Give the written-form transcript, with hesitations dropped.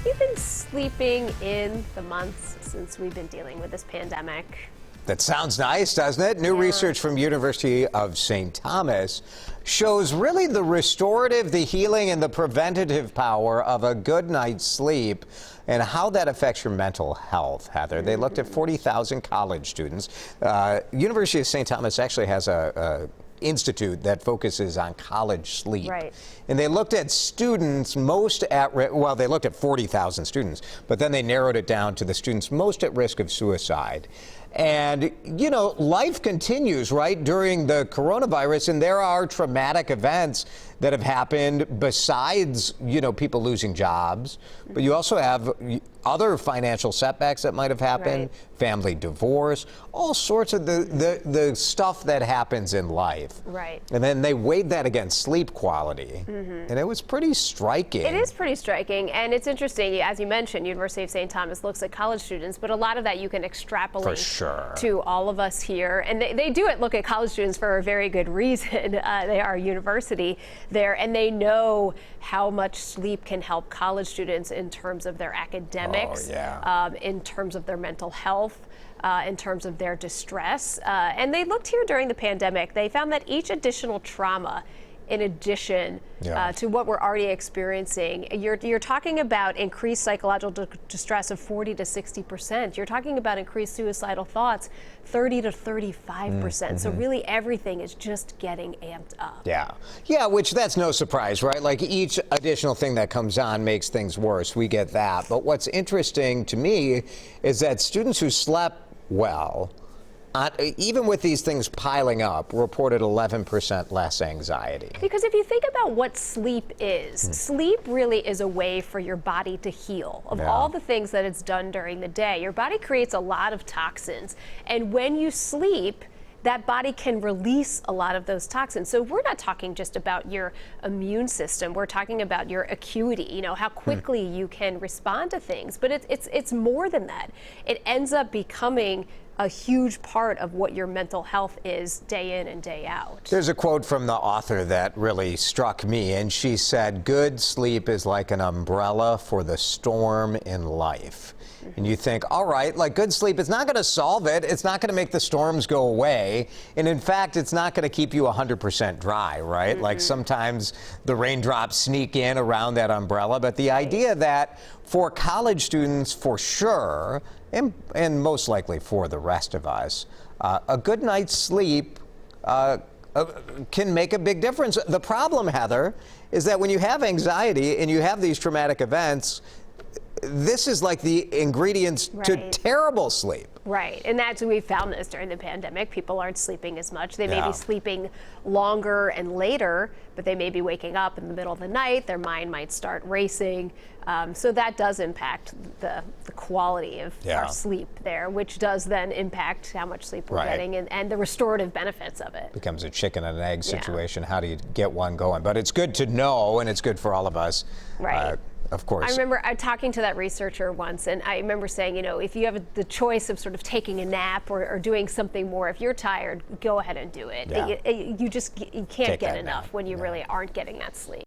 You've been sleeping in the months since we've been dealing with this pandemic. That sounds nice, doesn't it? New research from University of St. Thomas shows really the restorative, the healing, and the preventative power of a good night's sleep and how that affects your mental health, Heather. They looked at 40,000 college students. University of St. Thomas actually has a institute that focuses on college sleep. Right. And they looked at students most at risk, well, they looked at 40,000 students, but then they narrowed it down to the students most at risk of suicide. And, you know, life continues, right, during the coronavirus, and there are traumatic events that have happened besides, you know, people losing jobs. But you also have other financial setbacks that might have happened, family divorce, all sorts of the stuff that happens in life. Right. And then they weighed that against sleep quality. And it was pretty striking. It is pretty striking, and it's interesting, as you mentioned, University of St. Thomas looks at college students, but a lot of that you can extrapolate to all of us here. And they do look at college students for a very good reason. They are a university there, and they know how much sleep can help college students in terms of their academics, in terms of their mental health, in terms of their distress. And they looked here during the pandemic. They found that each additional trauma, in addition to what we're already experiencing, you're talking about increased psychological distress of 40 to 60%. You're talking about increased suicidal thoughts, 30 to 35%. So really everything is just getting amped up. Yeah, which that's no surprise, right? Like each additional thing that comes on makes things worse. We get that. But what's interesting to me is that students who slept well, even with these things piling up, reported 11% less anxiety. Because if you think about what sleep is, sleep really is a way for your body to heal. Of all the things that it's done during the day, your body creates a lot of toxins. And when you sleep, that body can release a lot of those toxins. So we're not talking just about your immune system. We're talking about your acuity, you know, how quickly you can respond to things. But it's more than that. It ends up becoming a huge part of what your mental health is day in and day out. There's a quote from the author that really struck me, and she said, "Good sleep is like an umbrella for the storm in life." And you think, all right, like good sleep, it's not going to solve it. It's not going to make the storms go away. And in fact, it's not going to keep you 100% dry, right? Like sometimes the raindrops sneak in around that umbrella. But the idea that for college students, for sure, and most likely for the rest of us, a good night's sleep can make a big difference. The problem, Heather, is that when you have anxiety and you have these traumatic events, this is like the ingredients to terrible sleep. Right, and we found this during the pandemic. People aren't sleeping as much. They may be sleeping longer and later, but they may be waking up in the middle of the night. Their mind might start racing. So that does impact the quality of our sleep there, which does then impact how much sleep we're getting and the restorative benefits of it. Becomes a chicken and an egg situation. How do you get one going? But it's good to know, and it's good for all of us. Of course. I remember talking to that researcher once, and I remember saying, you know, if you have the choice of sort of taking a nap or doing something more, if you're tired, go ahead and do it. You can't get enough when you really aren't getting that sleep.